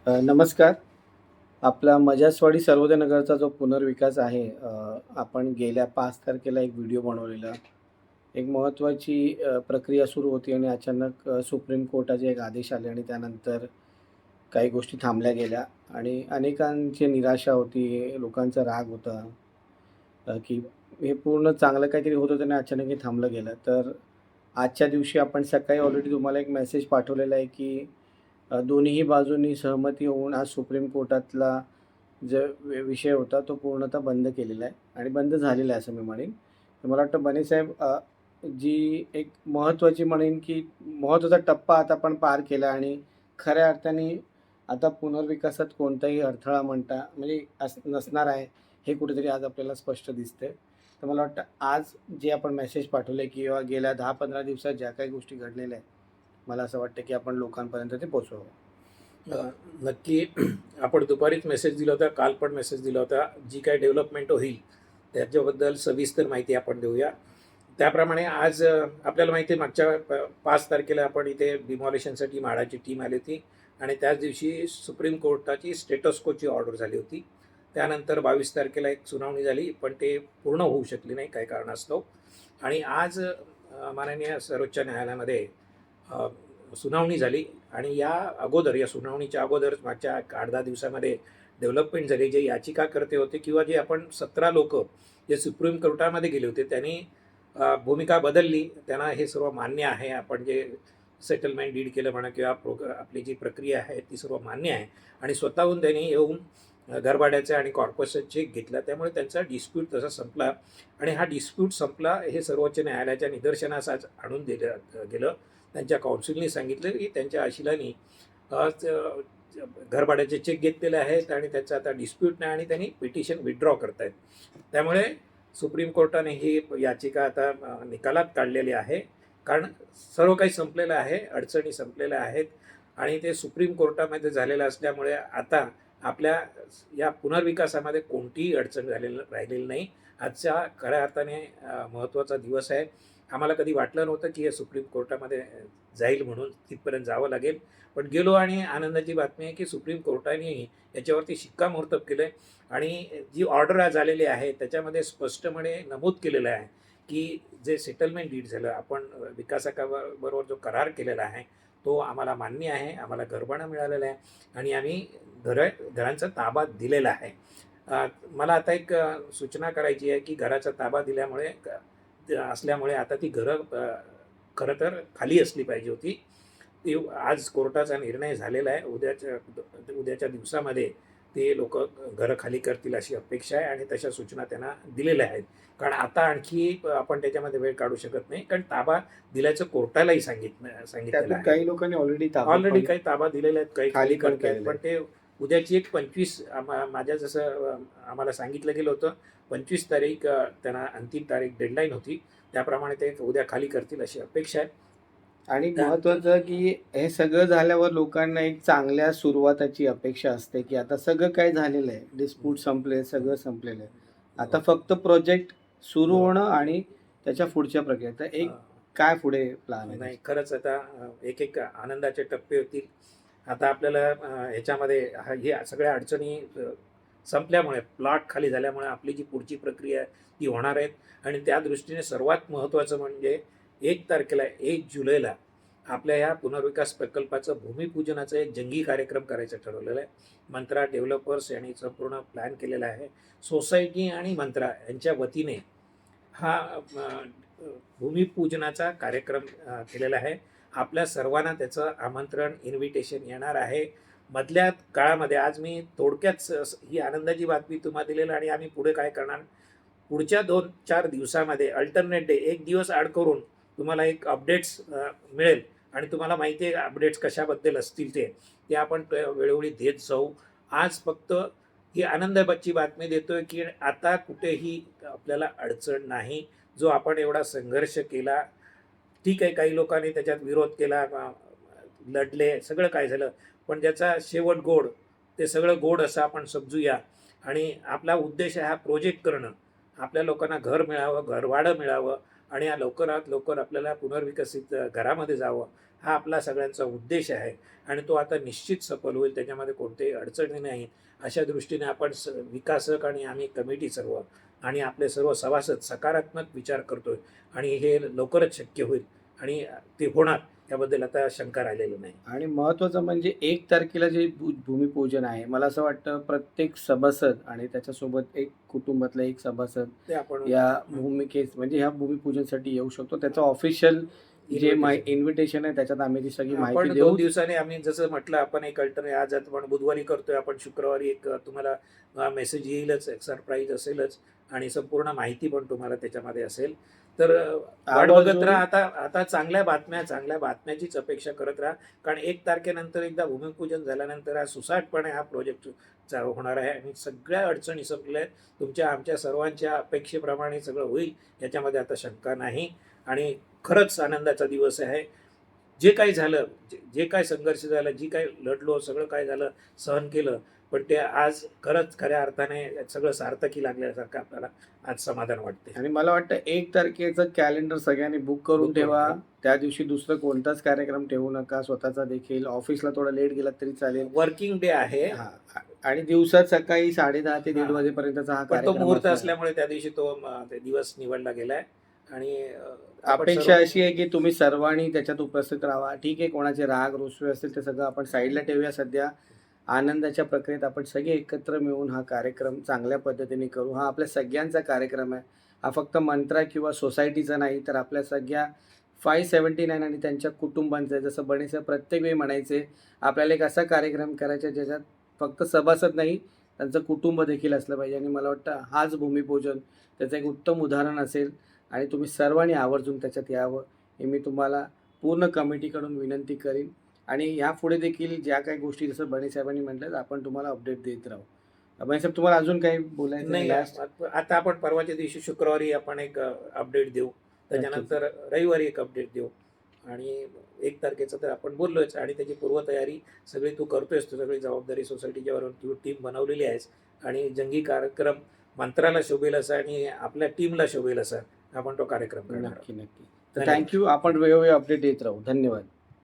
नमस्कार. आपला मजासवाडी सर्वोदय नगरचा जो पुनर्विकास आहे, आपण गेल्या 5 तारखेला एक व्हिडिओ बनवलेला. एक महत्त्वाची प्रक्रिया सुरू होती आणि अचानक सुप्रीम कोर्टाचे एक आदेश आले आणि त्यानंतर काही गोष्टी थांबल्या गेल्या आणि अनेकांची निराशा होती, लोकांचा राग होता, की हे पूर्ण चांगलं काहीतरी होत होतं आणि अचानक हे थांबलं गेलं. तर आजच्या दिवशी आपण सकाळी ऑलरेडी तुम्हाला एक मेसेज पाठवलेला आहे, की दोन्हीही बाजूंनी सहमती होऊन आज सुप्रीम कोर्टातला जो विषय होता तो पूर्णतः बंद केलेला आहे आणि बंद झालेला आहे असं मी म्हणेन. तर मला वाटतं बने साहेब, जी एक महत्त्वाची म्हणेन, की महत्त्वाचा टप्पा आता आपण पार केला आणि खऱ्या अर्थाने आता पुनर्विकासात कोणताही अडथळा म्हणजे नसणार आहे, हे कुठेतरी आज आपल्याला स्पष्ट दिसतंय. तर मला वाटतं आज जे आपण मेसेज पाठवले किंवा गेल्या 10-15 दिवसात ज्या काही गोष्टी घडलेल्या आहेत, मला असं वाटतं की आपण लोकांपर्यंत ते पोहोचवावं. नक्की. आपण दुपारीच मेसेज दिला होता, काल पण मेसेज दिला होता. जी काही डेव्हलपमेंट होईल त्याच्याबद्दल सविस्तर माहिती आपण देऊया. त्याप्रमाणे आज आपल्याला माहिती आहे मागच्या 5 तारखेला आपण इथे डिमॉलिशनसाठी म्हाडाची टीम आली होती आणि त्याच दिवशी सुप्रीम कोर्टाची स्टेटस कोची ऑर्डर झाली होती. त्यानंतर 22 तारखेला एक सुनावणी झाली, पण ते पूर्ण होऊ शकली नाही काही कारणास्तव. आणि आज माननीय सर्वोच्च न्यायालयामध्ये सुनावणी झाली आणि या सुनावणीच्या अगोदरच मागच्या 8-10 दिवसामध्ये डेव्हलपमेंट झाली. जे याचिकाकर्ते होते किंवा जे आपण 17 लोक जे सुप्रीम कोर्टामध्ये गेले होते त्यांनी भूमिका बदलली. त्यांना हे सर्व मान्य आहे. आपण जे सेटलमेंट डीड केलं म्हणा किंवा आपली जी प्रक्रिया आहे ती सर्व मान्य आहे आणि स्वतःहून त्यांनी येऊन घरभाड्याचे आणि कॉर्पोरेशन चेक घेतला. त्यामुळे त्यांचा डिस्प्यूट तसा संपला आणि हा डिस्प्यूट संपला हे सर्वोच्च न्यायालयाच्या निदर्शनास आज आणून दिलं गेलं. त्यांच्या काउन्सिलने सांगितलं की त्यांच्या अशिलांनी घरभाड्याचे चेक घेतलेले आहेत आणि त्याचा आता डिस्प्यूट नाही आणि त्यांनी पिटिशन विथड्रॉ करतायत. त्यामुळे सुप्रीम कोर्टाने ही याचिका आता निकालात काढलेली आहे, कारण सर्व काही संपलेलं आहे, अडचणी संपलेल्या आहेत आणि ते सुप्रीम कोर्टामध्ये झालेलं असल्यामुळे आता आपल्या या पुनर्विकासामध्ये कोणतीही अडचण राहिलेली नाही. आजच्या खऱ्या अर्थाने महत्त्वाचा दिवस आहे. आम्हाला कधी वाटलं नव्हतं की हे सुप्रीम कोर्टामध्ये जाईल म्हणून, तिथपर्यंत जावं लागेल, पण गेलो आणि आनंदाची बातमी आहे की सुप्रीम कोर्टानेही याच्यावरती शिक्कामोर्तब केलं आहे आणि जी ऑर्डर आज आलेली आहे त्याच्यामध्ये स्पष्टपणे नमूद केलेलं आहे की जे सेटलमेंट डीड झालं, आपण विकासकाबरोबर जो करार केलेला आहे तो आम्हाला मान्य आहे, आम्हाला घरभाडं मिळालेलं आहे आणि आम्ही घरांचा ताबा दिलेला आहे. मला आता एक सूचना करायची आहे की घराचा ताबा दिल्यामुळे असल्यामुळे आता ती घरं खरं तर खाली असली पाहिजे होती. ती आज कोर्टाचा निर्णय झालेला आहे. उद्याच्या दिवसामध्ये ते लोक घरं खाली करतील अशी अपेक्षा आहे आणि तशा सूचना त्यांना दिलेल्या आहेत. कारण आता आणखी आपण त्याच्यामध्ये वेळ काढू शकत नाही, कारण ताबा दिल्याचं कोर्टालाही सांगितलेलं आहे. काही लोकांनी ऑलरेडी काही ताबा दिलेले आहेत, काही खाली पण करतायत, पण ते उद्याची एक 25 माझ्या जसं आम्हाला सांगितलं गेलं होतं 25 तारीख त्यांना अंतिम तारीख डेडलाईन होती. त्याप्रमाणे ते उद्या खाली करतील अशी अपेक्षा आहे. आणि महत्त्वाचं की हे सगळं झाल्यावर लोकांना एक चांगल्या सुरुवाताची अपेक्षा असते, की आता सगळं काय झालेलं आहे. डिस्प्यूट संपले, सगळं संपलेलं आहे. आता फक्त प्रोजेक्ट सुरू होणं आणि त्याच्या पुढच्या प्रक्रिया. तर एक काय पुढे प्लॅन आहे? नाही, खरंच आता एक एक आनंदाचे टप्पे होतील. आता आपल्याला ह्याच्यामध्ये ह्या सगळ्या अडचणी संपल्यामुळे, प्लॉट खाली झाल्यामुळे आपली जी पुढची प्रक्रिया आहे ती होणार आहेत आणि त्या दृष्टीने सर्वात महत्त्वाचं म्हणजे 1 तारखेला 1 जुलैला आपल्या ह्या पुनर्विकास प्रकल्पाचं भूमिपूजनाचा एक जंगी कार्यक्रम करायचा ठरवलेला आहे. मंत्रा डेव्हलपर्स यांनी संपूर्ण प्लॅन केलेला आहे. सोसायटी आणि मंत्रा यांच्या वतीने हा भूमिपूजनाचा कार्यक्रम केलेला आहे. आपल्या सर्वांना त्याचं आमंत्रण, इन्व्हिटेशन येणार आहे. मधल्या काळामध्ये आज मी थोडक्यात ही आनंदाची बातमी तुम्हाला दिलेली आणि आम्ही पुढे काय करणार, पुढच्या 2-4 दिवसामध्ये अल्टरनेट डे एक दिवस ॲड करून तुम्हाला एक अपडेट्स मिळेल आणि तुम्हाला माहिती आहे अपडेट्स कशाबद्दल असतील ते आपण वेळोवेळी देत जाऊ. आज फक्त ही आनंदाची बातमी देतोय की आता कुठेही आपल्याला अडचण नाही. जो आपण एवढा संघर्ष केला, ठीक आहे, काही लोकांनी त्याच्यात विरोध केला, लढले, सगळं काय झालं, पण ज्याचा शेवट गोड, ते सगळं गोड असं आपण समजूया. आणि आपला उद्देश आहे हा प्रोजेक्ट करणं, आपल्या लोकांना घर मिळावं, घरभाडं मिळावं आणि या लवकरात लवकर आपल्याला पुनर्विकसित घरामध्ये जावं हा आपला सगळ्यांचा उद्देश आहे आणि तो आता निश्चित सफल होईल. त्याच्यामध्ये कोणतेही अडचणी नाही. अशा दृष्टीने आपण विकासक आणि आम्ही कमिटी सर्व आणि आपले सर्व सभासद सकारात्मक विचार करतोय आणि हे लवकरच शक्य होईल आणि ते होणार त्याबद्दल आता शंका राहिलेली नाही. आणि महत्त्वाचं म्हणजे 1 तारखेला जे भूमिपूजन आहे, मला असं वाटतं प्रत्येक सभासद आणि त्याच्यासोबत एक कुटुंबातला एक सभासद ते आपण या भूमिकेस म्हणजे ह्या भूमिपूजनसाठी येऊ शकतो. त्याचं ऑफिशियल जे इन्व्हिटेशन आहे त्याच्यात आम्ही ती सगळी माहिती आपण 2 देऊ. दिवसांनी आम्ही जसं म्हटलं आपण एक आज आपण बुधवारी करतोय, आपण शुक्रवारी एक तुम्हाला मेसेज येईलच, एक सरप्राईज असेलच आणि संपूर्ण माहिती पण तुम्हाला त्याच्यामध्ये असेल. तर वाट बघत राहा. आता चांगल्या बातम्याचीच अपेक्षा करत राहा. कारण 1 तारखेनंतर एकदा भूमिपूजन झाल्यानंतर हा सुसाटपणे हा प्रोजेक्ट चालू होणार आहे आणि सगळ्या अडचणी संपल्या आहेत. तुमच्या आमच्या सर्वांच्या अपेक्षेप्रमाणे सगळं होईल याच्यामध्ये आता शंका नाही आणि खरंच आनंदाचा दिवस आहे. जे काही झालं, जे काही संघर्ष झाला, जी काही लढलो, सगळं काय झालं, सहन केलं, पण ते आज खरंच खऱ्या अर्थाने सगळं सार्थकी लागल्यासारखं आपल्याला आज समाधान वाटते. आणि मला वाटतं 1 तारखेचं कॅलेंडर सगळ्यांनी बुक करून ठेवा. त्या दिवशी दुसरं कोणताच कार्यक्रम ठेवू नका. स्वतःचा देखील ऑफिसला थोडा लेट गेला तरी चालेल. वर्किंग डे आहे. हां. आणि दिवसात सकाळी 10:30 ते 1:30 वाजेपर्यंतचा हा पण तो कार्यक्रम मुहूर्त असणार. असल्यामुळे त्या दिवशी तो ते दिवस निवडला गेलाय आणि आपण अपेक्षा अशी आहे की तुम्ही सर्वांनी त्याच्यात उपस्थित राहावा. ठीक आहे, कोणाचे राग रुसवे असतील ते सगळं आपण साईडला ठेवूया सध्या. आनंदाच्या प्रक्रियेत आपण सगळे एकत्र मिळून हा कार्यक्रम चांगल्या पद्धतीने करू. हा आपल्या सगळ्यांचा कार्यक्रम आहे. हा फक्त मंत्रा किंवा सोसायटीचा नाही, तर आपल्या सगळ्या 579 आणि त्यांच्या कुटुंबांचा आहे. जसं बणेसाहेब प्रत्येक वेळी म्हणायचे, आपल्याला एक असा कार्यक्रम करायचा ज्याच्यात फक्त सभासद नाही, त्यांचं कुटुंब देखील असलं पाहिजे. आणि मला वाटतं हाच भूमिपूजन त्याचं एक उत्तम उदाहरण असेल आणि तुम्ही सर्वांनी आवर्जून त्याच्यात यावं, हे मी तुम्हाला पूर्ण कमिटीकडून विनंती करीन. आणि ह्यापुढे देखील ज्या काही गोष्टी जसं बणेसाहेबांनी म्हटलं, आपण तुम्हाला अपडेट देत राहू. बणेसाहेब, तुम्हाला अजून काही बोलायचं आहे नाही. लास्ट? आता आपण परवाच्या दिवशी शुक्रवारी आपण एक अपडेट देऊ, त्याच्यानंतर रविवारी एक अपडेट देऊ आणि 1 तारखेचं तर आपण बोललोच आणि त्याची पूर्वतयारी सगळी तू करतोयस. तू सगळी जबाबदारी सोसायटीच्यावर तू टीम बनवलेली आहेस आणि जंगी कार्यक्रम मंत्राला शोभेल असा आणि आपल्या टीमला शोभेल असा आपण तो कार्यक्रम करणार आहोत. नक्की. तर थँक्यू. आपण वेळोवेळी अपडेट देत राहू. धन्यवाद.